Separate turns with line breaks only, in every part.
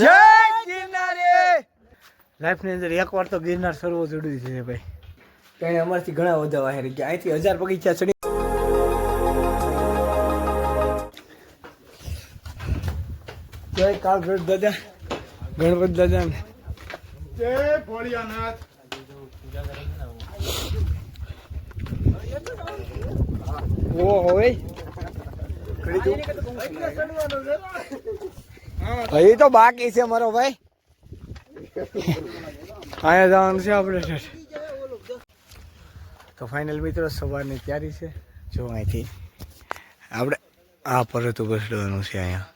જય ગિરનાર લાઈફની અંદર એકવાર તો ગિરનાર સર્વો જરૂરી છે ભાઈ. કઈ અમારથી ઘણા બધા વાહેર ગયા. અહીંથી 1000 પગથિયા ચડી. જય કાળભૈરવ દાદા, ગણપત દાદા,
જય ભોળિયાનાથ.
ઓ હોય ભાઈ તો બાકી છે મારો ભાઈ. અહીંયા જવાનું છે આપણે. તો ફાઇનલ મિત્રો સવારની તૈયારી છે. જો અહીંથી આપણે આ પરત ઉપર ચડવાનું છે. અહીંયા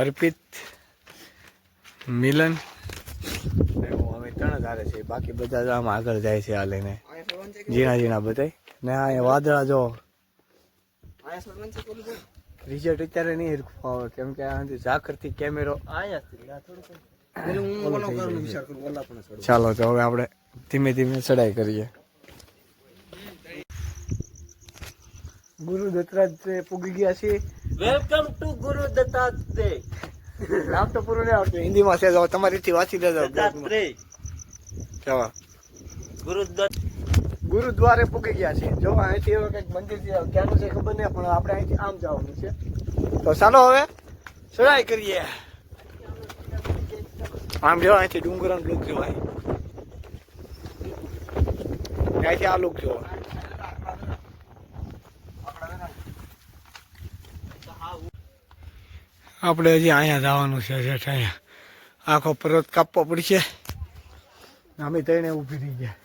અર્પિત, મિલન અમે 3 ધારે છે. બાકી બધા આમ આગળ જાય છે. આ લઈને ઝીણા ઝીણા બધા ને અહીંયા વાદળા જો. રિઝલ્ટ અત્યારે નહીં હિરખું આવે કેમ કે આનાથી ઝાકરથી કેમેરો. ચાલો તો હવે આપણે ધીમે ધીમે ચડાઈ કરીએ. ગુરુ દત્તાત્રેય પૂગી ગયા છે.
વેલકમ ટુ ગુરુ દત્તાત્રેય.
નામ તો પૂરું નહીં આવતું, હિન્દીમાં છે. તમારીથી વાંચી લેજો. ગુરુદ્વારે પૂગી ગયા છે. જો અહીંથી હવે કંઈક મંદિર ક્યાંનું છે ખબર નહીં, પણ આપણે અહીંથી આમ જવાનું છે. તો ચાલો હવે ચડાઈ કરીએ. આમ જો અહીંથી ડુંગરાનો લુક જોવાય. અહીંથી આ લુક જોવા. આપણે હજી અહીંયા જવાનું છે. અહીંયા આખો પર્વત કાપવો પડશે. અમે તઈને ઊભી થઈ ગયા.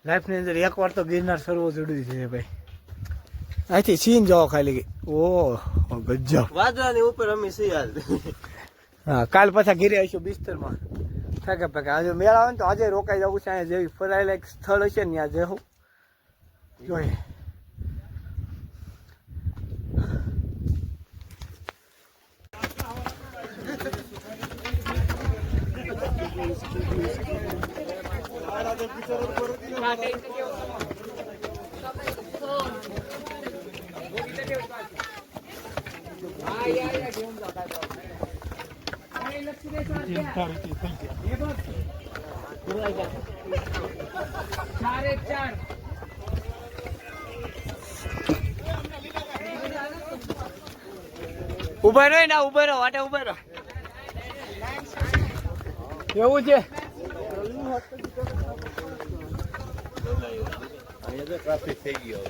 લાઈફની અંદર એકવાર તો ગિરનાર સર્વો જરૂરી છે ભાઈ. અહીંથી સીન જાઓ ખાલી. ઓહ ગજબ.
વાદળાની ઉપર અમે છીએ.
હા, કાલ પાછા ઘેરે આવીશું બિસ્તરમાં. થાકે પાકે આજે મેળા આવે ને તો આજે રોકાઈ જવું છે. અહીંયા જેવી ફરાયેલા એક સ્થળ હશે ને ત્યાં જવું જોઈએ. ઉભા રહો ને, ઉભા રહો, વાટે ઉભા રહો. એવું છે.
ટ્રાફિક થઈ ગયો.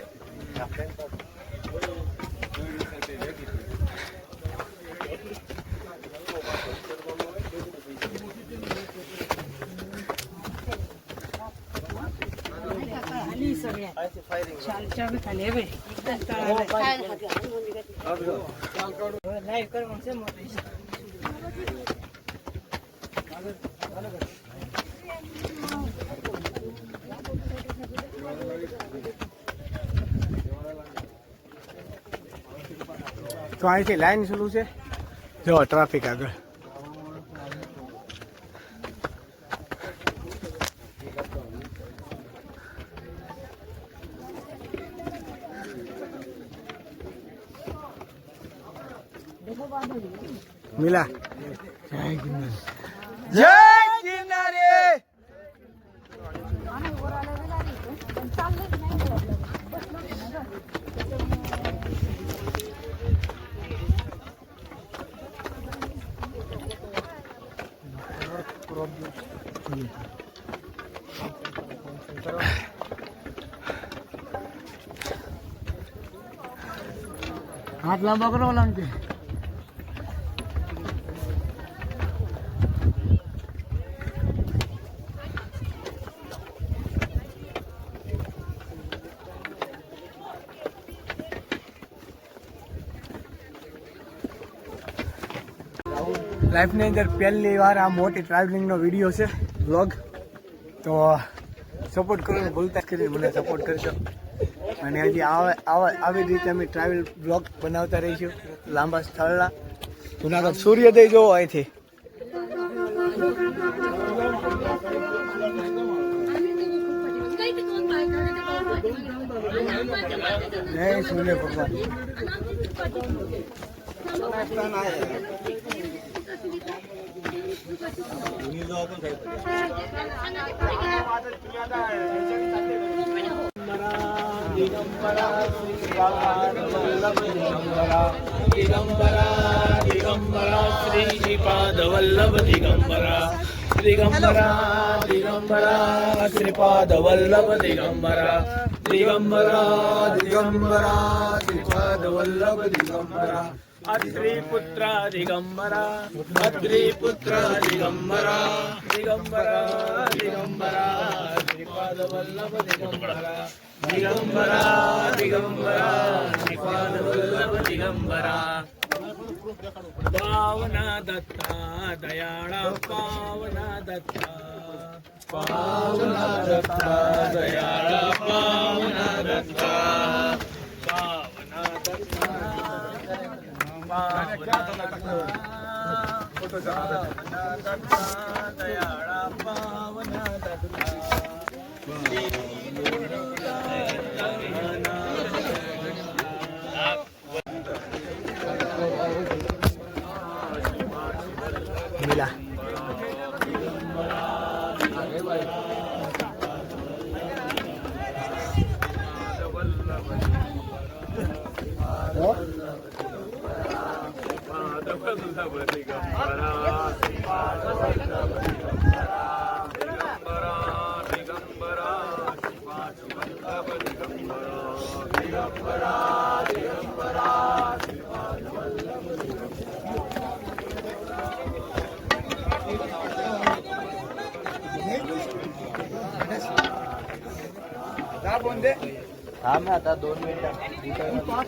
તો અહીંથી લાઈન શરૂ છે. જો ટ્રાફિક આગળ. મિલા જય ગિરનાર. જય ગિરનાર. હાથ લાંબા કરો લાંબી. લાઈફની અંદર પહેલી વાર આ મોટી ટ્રાવેલિંગનો વિડીયો છે, વ્લોગ. તો સપોર્ટ કરવાનું ભૂલતા કરીને મને સપોર્ટ કરજો. અને હજી આવી રીતે અમે ટ્રાવેલ બ્લોગ બનાવતા રહીશું. લાંબા સ્થળના જુનાગઢ સૂર્યોદય જોવો અહીંથી. જય સૂર્ય ભગવાન.
महाराष्ट्रानं आहे
दिगंबरा दिगंबरा श्री श्रीपाद वल्लभ दिगंबरा दिगंबरा दिगंबरा श्रीपाद वल्लभ दिगंबरा दिगंबरा दिगंबरा श्रीपाद वल्लभ दिगंबरा अत्रिपुत्र दिगंबरा अत्रिपुत्र दिगंबरा दिगंबरा दिगंबरा श्रीपाद वल्लभ दिगंबरा दिगंबरा दिगंबरा श्रीपाद वल्लभ दिगंबरा पावना दत्ता दयाळा पावना दत्ता पावना दत्ता दयाळा पावना दत्ता पावना दत्ता पावना दत्ता दयाळा पावना दत्ता
मिला
थांब ना आता 2 मिनिटं